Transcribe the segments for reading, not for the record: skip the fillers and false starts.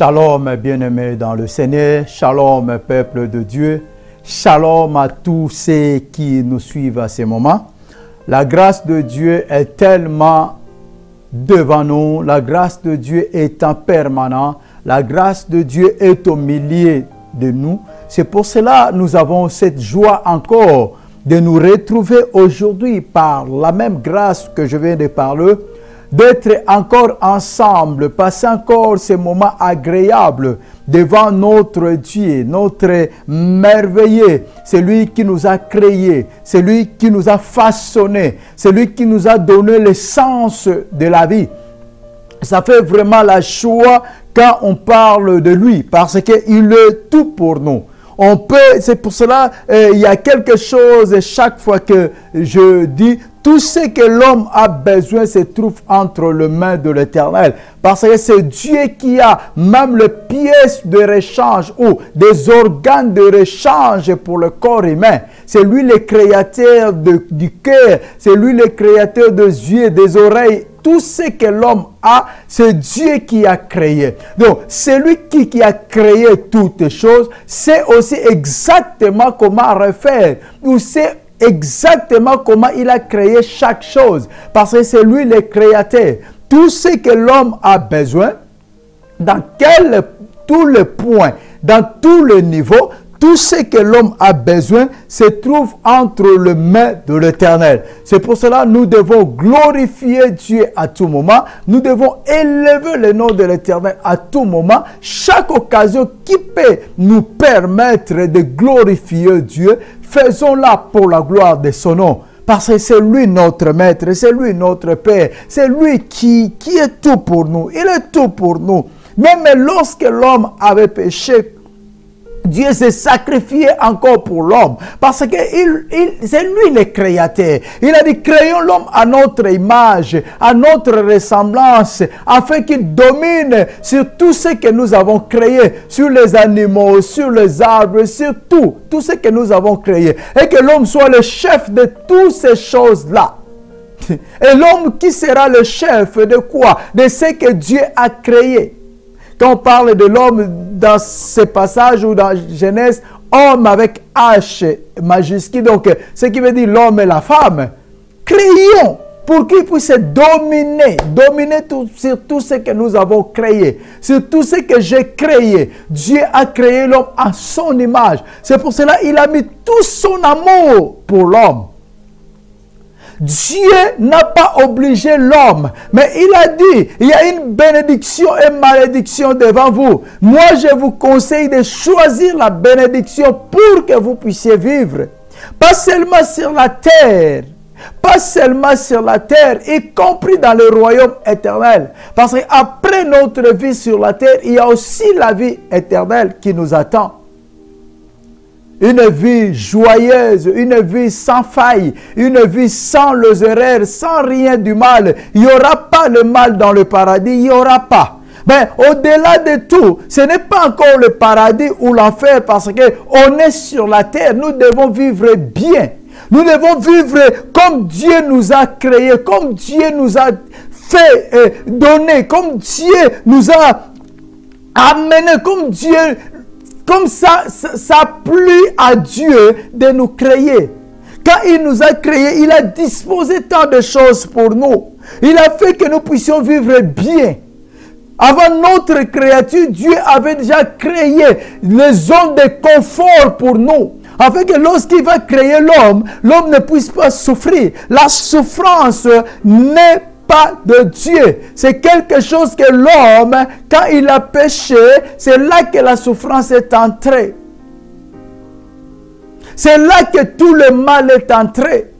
Shalom, bien-aimés dans le Seigneur. Shalom, peuple de Dieu. Shalom à tous ceux qui nous suivent à ce moment. La grâce de Dieu est tellement devant nous. La grâce de Dieu est en permanent. La grâce de Dieu est au milieu de nous. C'est pour cela que nous avons cette joie encore de nous retrouver aujourd'hui par la même grâce que je viens de parler, d'être encore ensemble, passer encore ces moments agréables devant notre Dieu, notre merveilleux, celui qui nous a créés, celui qui nous a façonnés, celui qui nous a donné le sens de la vie. Ça fait vraiment la joie quand on parle de lui, parce qu'il est tout pour nous. On peut, c'est pour cela, il y a quelque chose chaque fois que je dis, tout ce que l'homme a besoin se trouve entre les mains de l'Éternel. Parce que c'est Dieu qui a même les pièces de rechange ou des organes de rechange pour le corps humain. C'est lui le créateur du cœur, c'est lui le créateur des yeux, des oreilles. Tout ce que l'homme a, c'est Dieu qui a créé. Donc, c'est lui qui a créé toutes choses. C'est aussi exactement comment refaire. Ou c'est exactement comment il a créé chaque chose. Parce que c'est lui le créateur. Tout ce que l'homme a besoin, dans tous les points, dans tous les niveaux, tout ce que l'homme a besoin se trouve entre les mains de l'Éternel. C'est pour cela que nous devons glorifier Dieu à tout moment. Nous devons élever le nom de l'Éternel à tout moment. Chaque occasion qui peut nous permettre de glorifier Dieu, faisons-la pour la gloire de son nom. Parce que c'est lui notre maître, c'est lui notre Père, c'est lui qui est tout pour nous. Il est tout pour nous. Même lorsque l'homme avait péché, Dieu s'est sacrifié encore pour l'homme. Parce que c'est lui le créateur. Il a dit, créons l'homme à notre image, à notre ressemblance, afin qu'il domine sur tout ce que nous avons créé, sur les animaux, sur les arbres, sur tout ce que nous avons créé. Et que l'homme soit le chef de toutes ces choses-là. Et l'homme qui sera le chef de quoi? De ce que Dieu a créé. Quand on parle de l'homme dans ce passage ou dans Genèse, homme avec H majuscule, donc ce qui veut dire l'homme et la femme, créons pour qu'ils puissent dominer sur tout ce que nous avons créé, sur tout ce que j'ai créé. Dieu a créé l'homme à son image. C'est pour cela qu'il a mis tout son amour pour l'homme. Dieu n'a pas obligé l'homme, mais il a dit, il y a une bénédiction et une malédiction devant vous. Moi, je vous conseille de choisir la bénédiction pour que vous puissiez vivre. Pas seulement sur la terre, y compris dans le royaume éternel. Parce qu'après notre vie sur la terre, il y a aussi la vie éternelle qui nous attend. Une vie joyeuse, une vie sans faille, une vie sans les erreurs, sans rien du mal. Il n'y aura pas le mal dans le paradis, il n'y aura pas. Mais au-delà de tout, ce n'est pas encore le paradis ou l'enfer parce qu'on est sur la terre. Nous devons vivre bien. Nous devons vivre comme Dieu nous a créés, comme Dieu nous a fait donner, comme Dieu nous a amené, comme ça a plu à Dieu de nous créer. Quand il nous a créés, il a disposé tant de choses pour nous. Il a fait que nous puissions vivre bien. Avant notre créature, Dieu avait déjà créé les zones de confort pour nous. Afin que lorsqu'il va créer l'homme, l'homme ne puisse pas souffrir. La souffrance n'est pas de Dieu. C'est quelque chose que l'homme, quand il a péché, c'est là que la souffrance est entrée. C'est là que tout le mal est entré.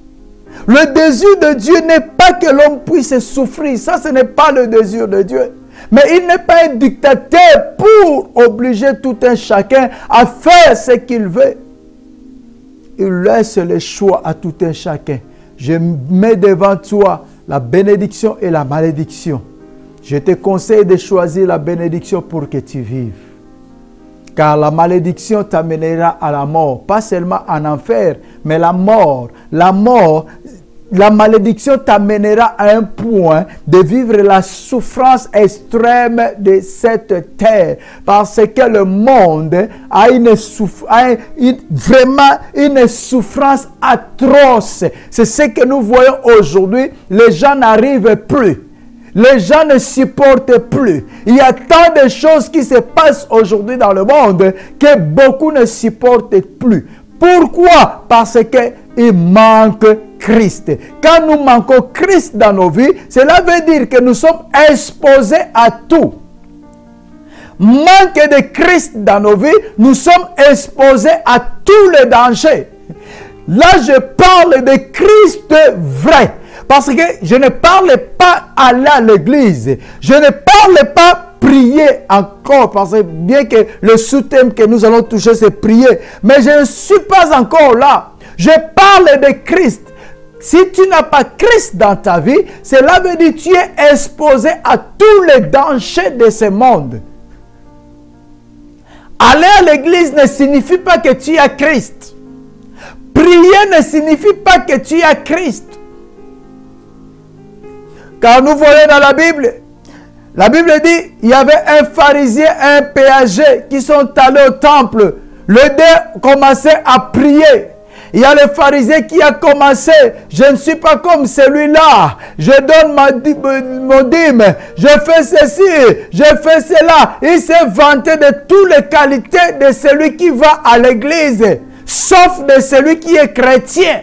Le désir de Dieu n'est pas que l'homme puisse souffrir. Ça, ce n'est pas le désir de Dieu. Mais il n'est pas un dictateur pour obliger tout un chacun à faire ce qu'il veut. Il laisse le choix à tout un chacun. Je mets devant toi la bénédiction et la malédiction. Je te conseille de choisir la bénédiction pour que tu vives. Car la malédiction t'amènera à la mort. Pas seulement en enfer, mais la mort. La mort, la malédiction t'amènera à un point de vivre la souffrance extrême de cette terre. Parce que le monde a vraiment une souffrance atroce. C'est ce que nous voyons aujourd'hui. Les gens n'arrivent plus. Les gens ne supportent plus. Il y a tant de choses qui se passent aujourd'hui dans le monde que beaucoup ne supportent plus. Pourquoi? Parce qu'il manque Christ. Quand nous manquons Christ dans nos vies, cela veut dire que nous sommes exposés à tout. Manque de Christ dans nos vies, nous sommes exposés à tous les dangers. Là, je parle de Christ vrai. Parce que je ne parle pas aller à l'église. Je ne parle pas prier encore. Parce que bien que le sous-thème que nous allons toucher, c'est prier. Mais je ne suis pas encore là. Je parle de Christ. Si tu n'as pas Christ dans ta vie, cela veut dire que tu es exposé à tous les dangers de ce monde. Aller à l'église ne signifie pas que tu as Christ. Prier ne signifie pas que tu as Christ. Car nous voyons dans la Bible dit, il y avait un pharisien et un péager qui sont allés au temple. Le deux commençait à prier. Il y a le pharisien qui a commencé, je ne suis pas comme celui-là, je donne mon dîme, je fais ceci, je fais cela. Il s'est vanté de toutes les qualités de celui qui va à l'église, sauf de celui qui est chrétien.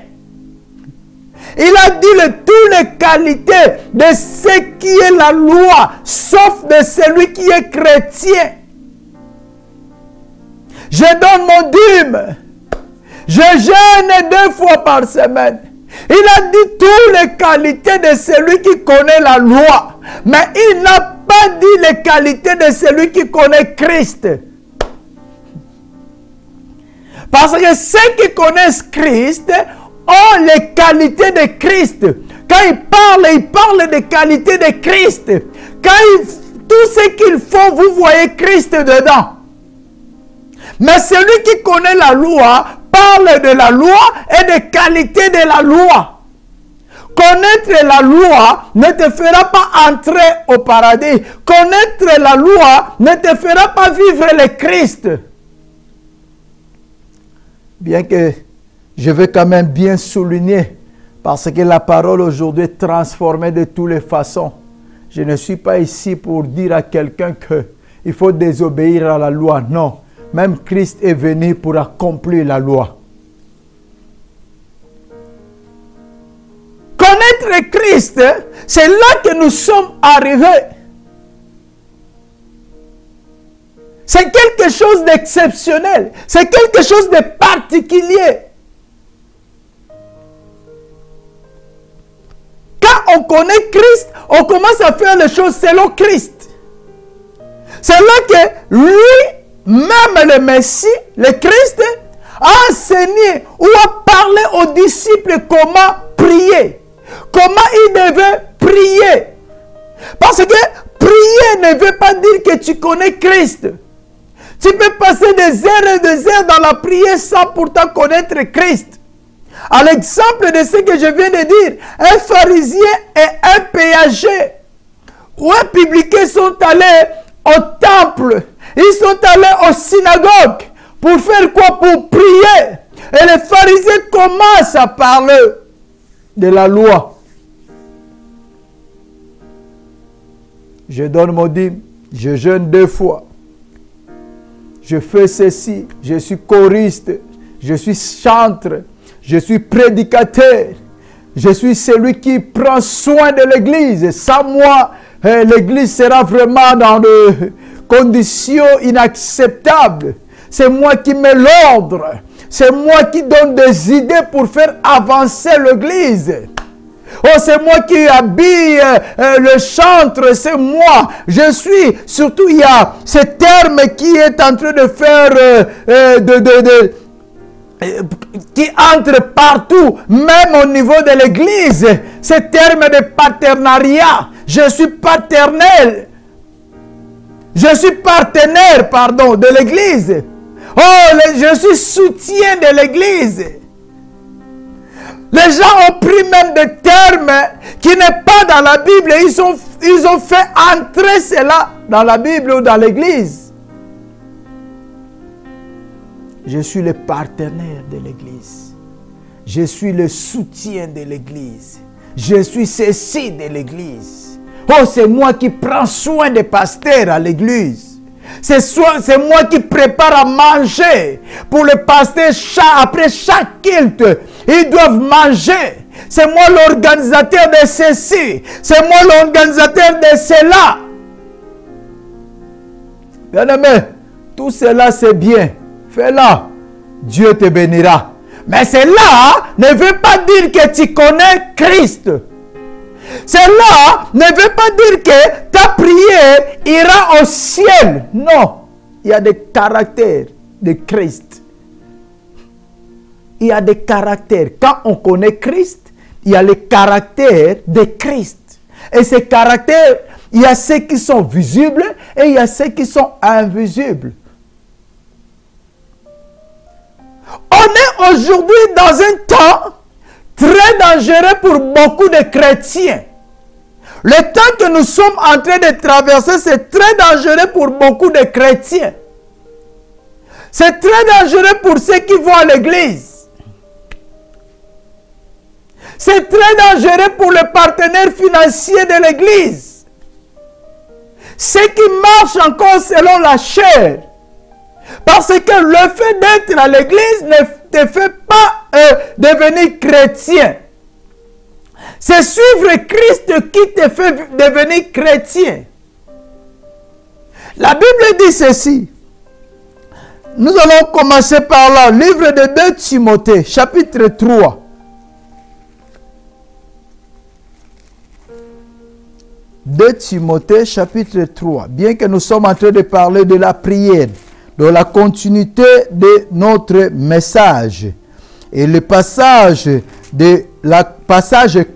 Il a dit toutes les qualités de ce qui est la loi, sauf de celui qui est chrétien. Je donne mon dîme. Je jeûne 2 fois par semaine. Il a dit toutes les qualités de celui qui connaît la loi. Mais il n'a pas dit les qualités de celui qui connaît Christ. Parce que ceux qui connaissent Christ ont les qualités de Christ. Quand il parle des qualités de Christ. Tout ce qu'ils font, vous voyez Christ dedans. Mais celui qui connaît la loi parle de la loi et des qualités de la loi. Connaître la loi ne te fera pas entrer au paradis. Connaître la loi ne te fera pas vivre le Christ. Bien que je veux quand même bien souligner, parce que la parole aujourd'hui est transformée de toutes les façons. Je ne suis pas ici pour dire à quelqu'un qu'il faut désobéir à la loi. Non. Même Christ est venu pour accomplir la loi. Connaître Christ, c'est là que nous sommes arrivés. C'est quelque chose d'exceptionnel. C'est quelque chose de particulier. Quand on connaît Christ, on commence à faire les choses selon Christ. C'est là que lui, même le Messie, le Christ, a enseigné ou a parlé aux disciples comment prier. Comment ils devaient prier. Parce que prier ne veut pas dire que tu connais Christ. Tu peux passer des heures et des heures dans la prière sans pourtant connaître Christ. À l'exemple de ce que je viens de dire, un pharisien et un péager ou un publicain sont allés au temple. Ils sont allés aux synagogues. Pour faire quoi? Pour prier. Et les pharisiens commencent à parler de la loi. Je donne mon dîme. Je jeûne 2 fois. Je fais ceci. Je suis choriste. Je suis chantre. Je suis prédicateur. Je suis celui qui prend soin de l'église. Sans moi, l'église sera vraiment dans des conditions inacceptables. C'est moi qui mets l'ordre. C'est moi qui donne des idées pour faire avancer l'église. Oh, c'est moi qui habille le chantre, c'est moi. Je suis, surtout il y a ce terme qui est en train de faire, qui entre partout, même au niveau de l'église. Ce terme de partenariat. Je suis paternel. Je suis partenaire, pardon, de l'église. Oh, je suis soutien de l'église. Les gens ont pris même des termes qui n'est pas dans la Bible et ils ont fait entrer cela dans la Bible ou dans l'église. Je suis le partenaire de l'église. Je suis le soutien de l'église. Je suis ceci de l'église. Oh, c'est moi qui prends soin des pasteurs à l'église. C'est moi qui prépare à manger pour les pasteurs après chaque culte. Ils doivent manger. C'est moi l'organisateur de ceci. C'est moi l'organisateur de cela. Bien-aimé, tout cela c'est bien. Fais-la. Dieu te bénira. Mais cela ne veut pas dire que tu connais Christ. Cela ne veut pas dire que ta prière ira au ciel. Non. Il y a des caractères de Christ. Il y a des caractères. Quand on connaît Christ, il y a les caractères de Christ. Et ces caractères, il y a ceux qui sont visibles et il y a ceux qui sont invisibles. On est aujourd'hui dans un temps très dangereux pour beaucoup de chrétiens. Le temps que nous sommes en train de traverser, c'est très dangereux pour beaucoup de chrétiens. C'est très dangereux pour ceux qui vont à l'église. C'est très dangereux pour les partenaires financiers de l'église. Ceux qui marchent encore selon la chair. Parce que le fait d'être à l'église ne te fait pas devenir chrétien. C'est suivre Christ qui te fait devenir chrétien. La Bible dit ceci. Nous allons commencer par là. Livre de 2 Timothée, chapitre 3. 2 Timothée, chapitre 3. Bien que nous sommes en train de parler de la prière, de la continuité de notre message. Et le passage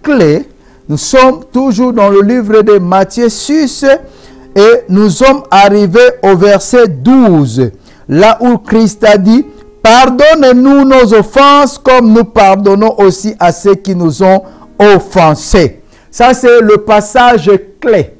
clé, nous sommes toujours dans le livre de Matthieu 6 et nous sommes arrivés au verset 12. Là où Christ a dit, pardonnez-nous nos offenses comme nous pardonnons aussi à ceux qui nous ont offensés. Ça c'est le passage clé.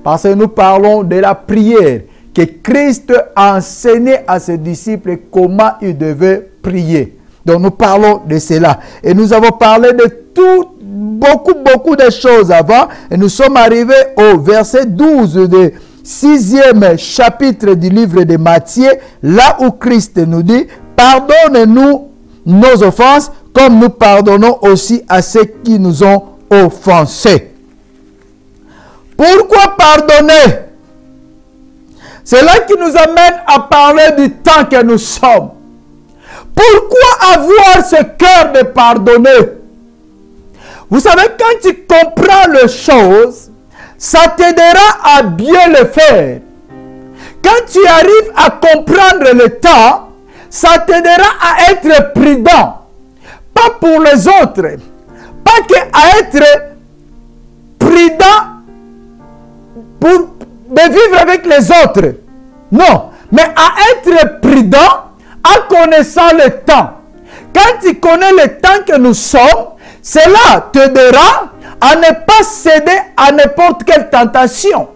Parce que nous parlons de la prière. Que Christ a enseigné à ses disciples comment ils devaient prier. Donc nous parlons de cela. Et nous avons parlé de beaucoup de choses avant. Et nous sommes arrivés au verset 12 du 6e chapitre du livre de Matthieu. Là où Christ nous dit, pardonnez-nous nos offenses comme nous pardonnons aussi à ceux qui nous ont offensés. Pourquoi pardonner? C'est là qui nous amène à parler du temps que nous sommes. Pourquoi avoir ce cœur de pardonner? Vous savez, quand tu comprends les choses, ça t'aidera à bien le faire. Quand tu arrives à comprendre le temps, ça t'aidera à être prudent. Pas pour les autres. Pas qu'à être prudent pour de vivre avec les autres. Non, mais à être prudent en connaissant le temps. Quand tu connais le temps que nous sommes, cela t'aidera à ne pas céder à n'importe quelle tentation.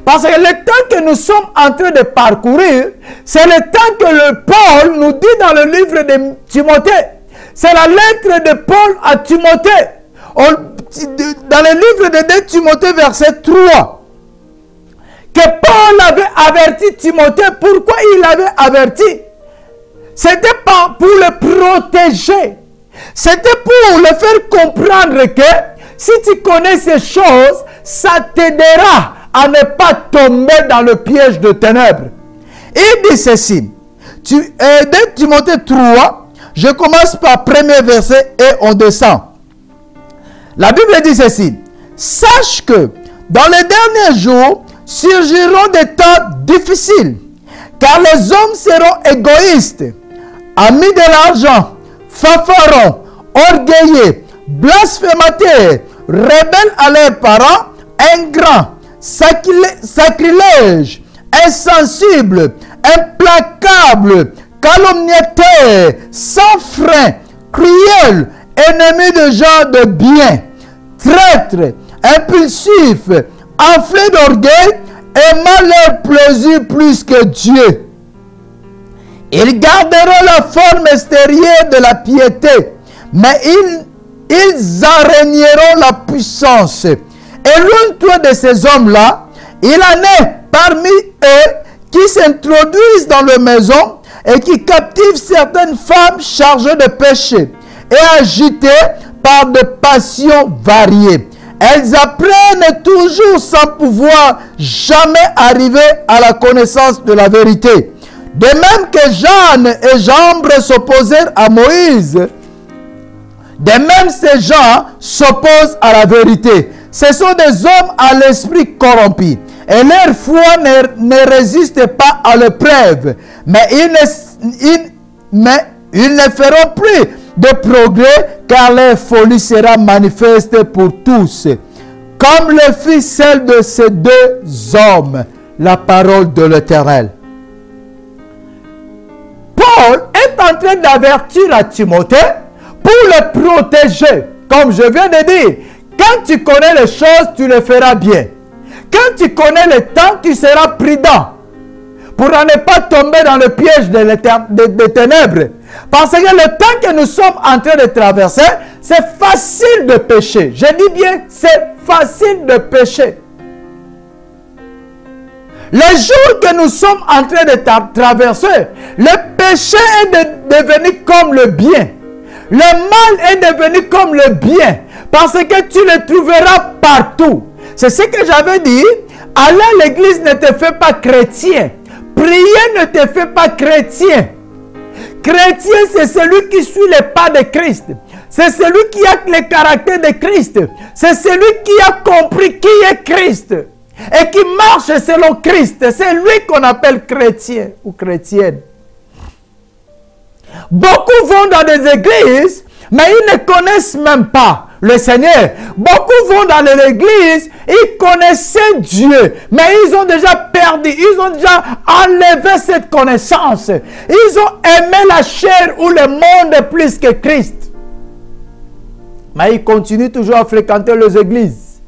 Parce que le temps que nous sommes en train de parcourir, c'est le temps que le Paul nous dit dans le livre de Timothée. C'est la lettre de Paul à Timothée. Dans le livre de 2 Timothée, verset 3. Que Paul avait averti Timothée. Pourquoi il l'avait averti? C'était pas pour le protéger. C'était pour le faire comprendre que si tu connais ces choses, ça t'aidera à ne pas tomber dans le piège de ténèbres. Il dit ceci. 2 Timothée 3, je commence par premier verset et on descend. La Bible dit ceci. Sache que dans les derniers jours, surgiront des temps difficiles, car les hommes seront égoïstes, amis de l'argent, fanfarons, orgueilleux, blasphémateurs, rebelles à leurs parents, ingrats, sacrilèges, insensibles, implacables, calomniateurs, sans frein, cruels, ennemis de gens de bien, traîtres, impulsifs, enflés d'orgueil, aimant leur plaisir plus que Dieu. Ils garderont la forme extérieure de la piété, mais ils arraigneront la puissance. Éloigne-toi de ces hommes-là. Il en est parmi eux qui s'introduisent dans les maisons et qui captivent certaines femmes chargées de péché et agitées par des passions variées. Elles apprennent toujours sans pouvoir jamais arriver à la connaissance de la vérité. De même que Jeanne et Jambre s'opposèrent à Moïse, de même ces gens s'opposent à la vérité. Ce sont des hommes à l'esprit corrompu. Et leur foi ne résiste pas à l'épreuve. Mais ils ne feront plus de progrès, car leur folie sera manifeste pour tous. Comme le fit celle de ces deux hommes, la parole de l'Éternel. Paul est en train d'avertir à Timothée pour le protéger. Comme je viens de dire, quand tu connais les choses, tu les feras bien. Quand tu connais le temps, tu seras prudent pour ne pas tomber dans le piège des ténèbres. Parce que le temps que nous sommes en train de traverser, c'est facile de pécher. Je dis bien, c'est facile de pécher. Les jours que nous sommes en train de traverser, le péché est devenu comme le bien. Le mal est devenu comme le bien. Parce que tu le trouveras partout. C'est ce que j'avais dit. Aller à l'église ne te fait pas chrétien. Prier ne te fait pas chrétien. Chrétien, c'est celui qui suit les pas de Christ. C'est celui qui a le caractère de Christ. C'est celui qui a compris qui est Christ. Et qui marche selon Christ. C'est lui qu'on appelle chrétien ou chrétienne. Beaucoup vont dans des églises, mais ils ne connaissent même pas le Seigneur. Beaucoup vont dans l'église, ils connaissaient Dieu, mais ils ont déjà perdu, ils ont déjà enlevé cette connaissance. Ils ont aimé la chair ou le monde plus que Christ. Mais ils continuent toujours à fréquenter les églises.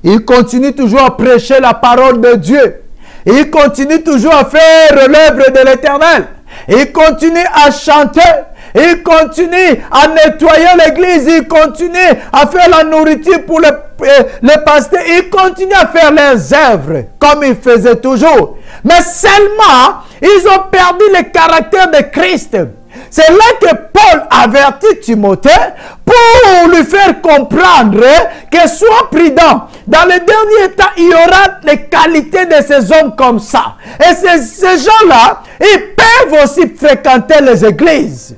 Ils continuent toujours à prêcher la parole de Dieu. Ils continuent toujours à faire l'œuvre de l'Éternel. Ils continuent à chanter. Ils continuent à nettoyer l'église. Ils continuent à faire la nourriture pour les pasteurs. Ils continuent à faire leurs œuvres comme ils faisaient toujours. Mais seulement, ils ont perdu le caractère de Christ. C'est là que Paul avertit Timothée pour lui faire comprendre que sois prudent. Dans le dernier temps, il y aura les qualités de ces hommes comme ça. Et ces gens-là, ils peuvent aussi fréquenter les églises.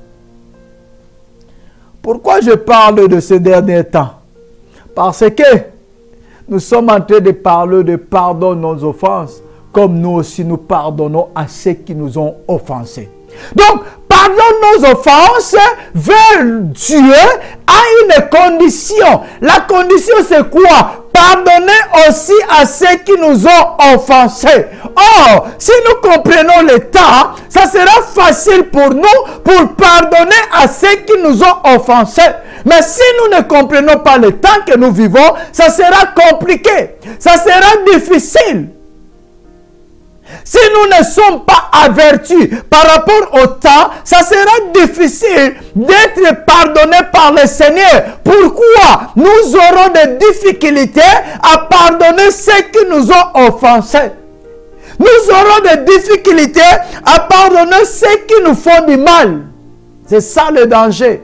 Pourquoi je parle de ces derniers temps? Parce que nous sommes en train de parler de pardon de nos offenses, comme nous aussi nous pardonnons à ceux qui nous ont offensés. Donc, pardonne nos offenses vers Dieu à une condition. La condition, c'est quoi? Pardonner aussi à ceux qui nous ont offensés. Or, si nous comprenons le temps, ça sera facile pour nous pour pardonner à ceux qui nous ont offensés. Mais si nous ne comprenons pas le temps que nous vivons, ça sera compliqué. Ça sera difficile. Si nous ne sommes pas avertis par rapport au temps, ça sera difficile d'être pardonné par le Seigneur. Pourquoi? Nous aurons des difficultés à pardonner ceux qui nous ont offensés. Nous aurons des difficultés à pardonner ceux qui nous font du mal. C'est ça le danger.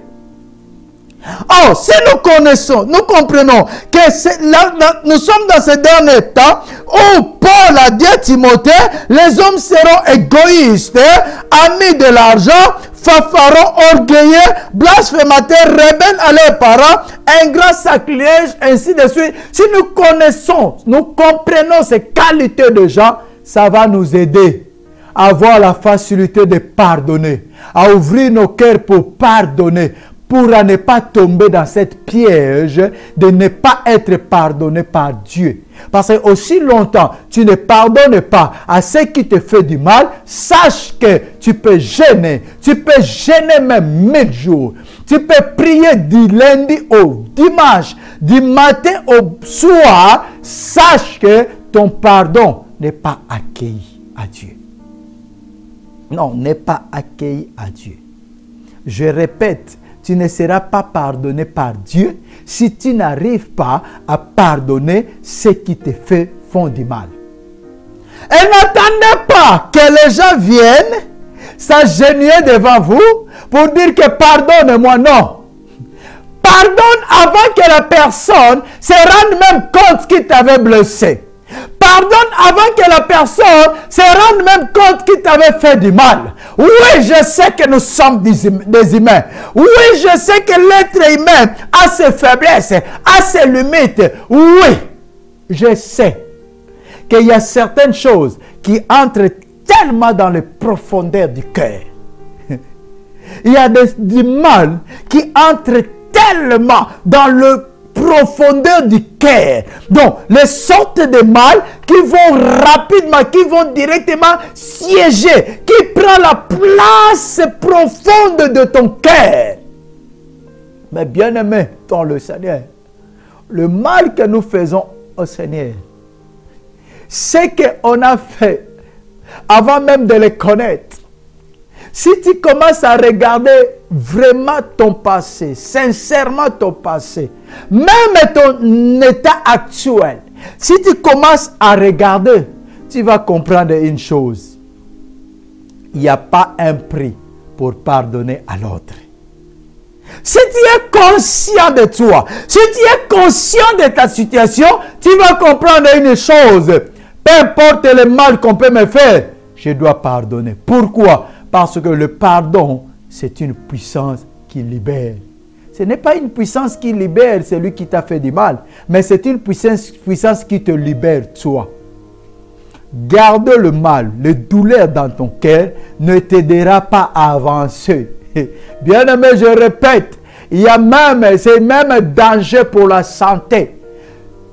Or, si nous connaissons, nous comprenons que nous sommes dans ce dernier temps où Paul a dit à Timothée, les hommes seront égoïstes, amis de l'argent, fanfarons, orgueilleux, blasphémateurs, rebelles à leurs parents, ingrats, sacrilèges, ainsi de suite. Si nous connaissons, nous comprenons ces qualités de gens, ça va nous aider à avoir la facilité de pardonner, à ouvrir nos cœurs pour pardonner, pour ne pas tomber dans cette piège de ne pas être pardonné par Dieu. Parce que aussi longtemps tu ne pardonnes pas à ceux qui te font du mal, sache que tu peux gêner même 1000 jours. Tu peux prier du lundi au dimanche, du matin au soir, sache que ton pardon n'est pas accueilli à Dieu. Non, n'est pas accueilli à Dieu. Je répète, tu ne seras pas pardonné par Dieu si tu n'arrives pas à pardonner ceux qui te font du mal. Et n'attendez pas que les gens viennent s'agenouiller devant vous pour dire que pardonne-moi. Non. Pardonne avant que la personne se rende même compte qu'il t'avait blessé. Pardonne avant que la personne se rende même compte qu'il t'avait fait du mal. Oui, je sais que nous sommes des humains. Oui, je sais que l'être humain a ses faiblesses, a ses limites. Oui, je sais qu'il y a certaines choses qui entrent tellement dans les profondeurs du cœur. Il y a du mal qui entre tellement dans le profondeur du cœur. Donc, les sortes de mal qui vont rapidement, qui vont directement siéger, qui prend la place profonde de ton cœur. Mais bien aimé dans le Seigneur, le mal que nous faisons au Seigneur, ce qu'on a fait avant même de le connaître, si tu commences à regarder vraiment ton passé, sincèrement ton passé, même ton état actuel, si tu commences à regarder, tu vas comprendre une chose. Il n'y a pas un prix pour pardonner à l'autre. Si tu es conscient de toi, si tu es conscient de ta situation, tu vas comprendre une chose. Peu importe le mal qu'on peut me faire, je dois pardonner. Pourquoi? Parce que le pardon, c'est une puissance qui libère. Ce n'est pas une puissance qui libère celui qui t'a fait du mal, mais c'est une puissance qui te libère toi. Garder le mal, les douleurs dans ton cœur ne t'aidera pas à avancer. Bien aimé, je répète, c'est même danger pour la santé.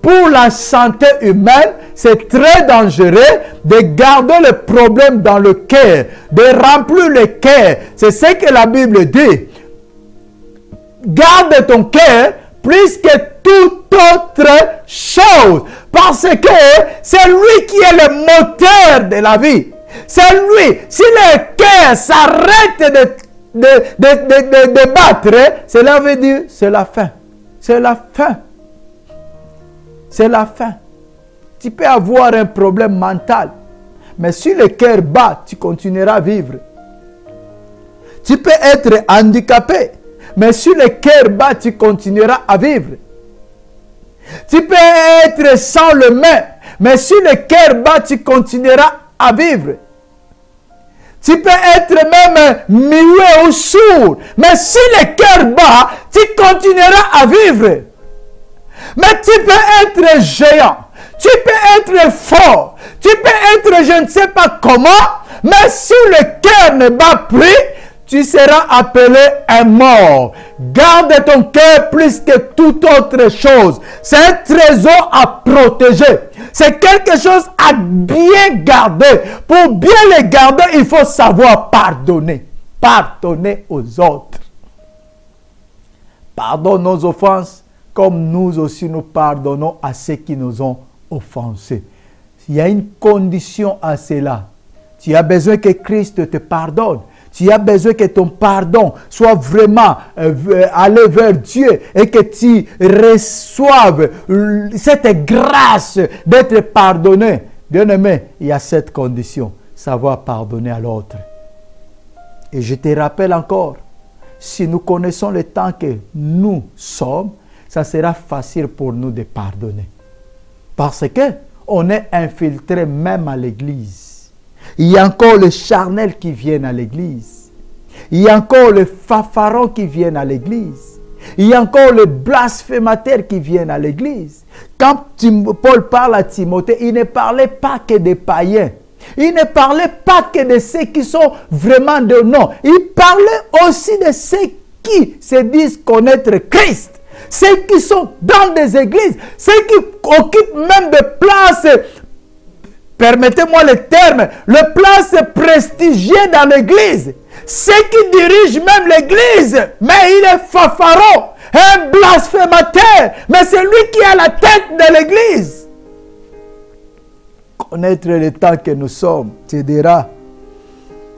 Pour la santé humaine, c'est très dangereux de garder le problème dans le cœur, de remplir le cœur. C'est ce que la Bible dit. Garde ton cœur plus que toute autre chose. Parce que c'est lui qui est le moteur de la vie. C'est lui. Si le cœur s'arrête de battre, cela veut dire c'est la fin. C'est la fin. C'est la fin. Tu peux avoir un problème mental, mais si le cœur bat, tu continueras à vivre. Tu peux être handicapé, mais si le cœur bat, tu continueras à vivre. Tu peux être sans le main, mais si le cœur bat, tu continueras à vivre. Tu peux être même muet ou sourd, mais si le cœur bat, tu continueras à vivre. Mais tu peux être géant, tu peux être fort, tu peux être je ne sais pas comment, mais si le cœur ne bat plus, tu seras appelé un mort. Garde ton cœur plus que toute autre chose. C'est un trésor à protéger. C'est quelque chose à bien garder. Pour bien le garder, il faut savoir pardonner. Pardonner aux autres. Pardonne nos offenses, comme nous aussi nous pardonnons à ceux qui nous ont offensés. Il y a une condition à cela. Tu as besoin que Christ te pardonne. Tu as besoin que ton pardon soit vraiment allé vers Dieu et que tu reçoives cette grâce d'être pardonné. Bien-aimé, il y a cette condition, savoir pardonner à l'autre. Et je te rappelle encore, si nous connaissons le temps que nous sommes, ça sera facile pour nous de pardonner. Parce que on est infiltré même à l'église. Il y a encore les charnels qui viennent à l'église. Il y a encore les fanfarons qui viennent à l'église. Il y a encore les blasphémateurs qui viennent à l'église. Quand Paul parle à Timothée, il ne parlait pas que des païens. Il ne parlait pas que de ceux qui sont vraiment de non. Il parlait aussi de ceux qui se disent connaître Christ, ceux qui sont dans des églises, ceux qui occupent même des places, permettez-moi le terme, les places prestigieuses dans l'église, ceux qui dirigent même l'église, mais il est fanfaron, un blasphémateur, mais c'est lui qui est à la tête de l'église. Connaître le temps que nous sommes t'aidera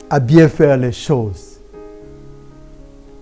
à bien faire les choses.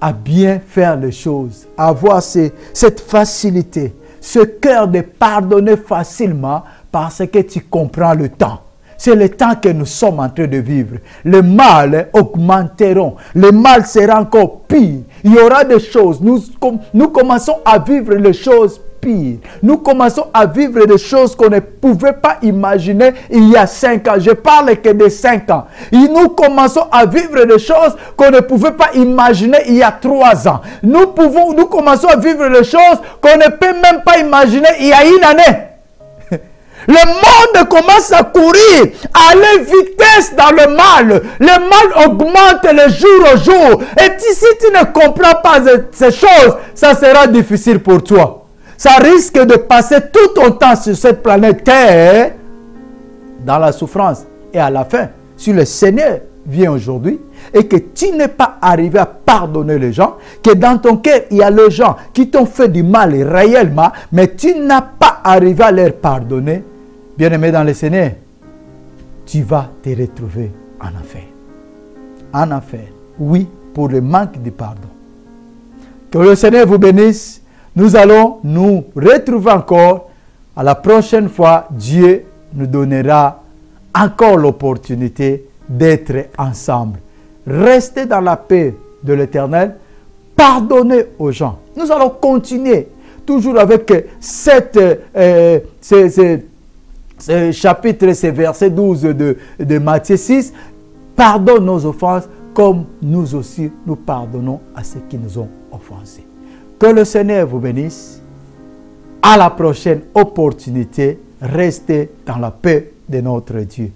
À bien faire les choses. À avoir cette facilité, ce cœur de pardonner facilement parce que tu comprends le temps. C'est le temps que nous sommes en train de vivre. Le mal augmenteront. Le mal sera encore pire. Il y aura des choses. Nous commençons à vivre les choses pires. Nous commençons à vivre des choses qu'on ne pouvait pas imaginer il y a 5 ans. Je parle que de 5 ans. Et nous commençons à vivre des choses qu'on ne pouvait pas imaginer il y a 3 ans. Nous commençons à vivre des choses qu'on ne peut même pas imaginer il y a 1 année. Le monde commence à courir, à aller vitesse dans le mal. Le mal augmente de jour au jour. Et si tu ne comprends pas ces choses, ça sera difficile pour toi. Ça risque de passer tout ton temps sur cette planète Terre dans la souffrance. Et à la fin, si le Seigneur vient aujourd'hui et que tu n'es pas arrivé à pardonner les gens, que dans ton cœur, il y a les gens qui t'ont fait du mal réellement, mais tu n'as pas arrivé à leur pardonner, bien-aimé dans le Seigneur, tu vas te retrouver en enfer. En enfer. Oui, pour le manque de pardon. Que le Seigneur vous bénisse. Nous allons nous retrouver encore. À la prochaine fois, Dieu nous donnera encore l'opportunité d'être ensemble. Restez dans la paix de l'Éternel. Pardonnez aux gens. Nous allons continuer toujours avec ce chapitre, ce verset 12 de Matthieu 6. Pardonne nos offenses comme nous aussi nous pardonnons à ceux qui nous ont offensés. Que le Seigneur vous bénisse. À la prochaine opportunité, restez dans la paix de notre Dieu.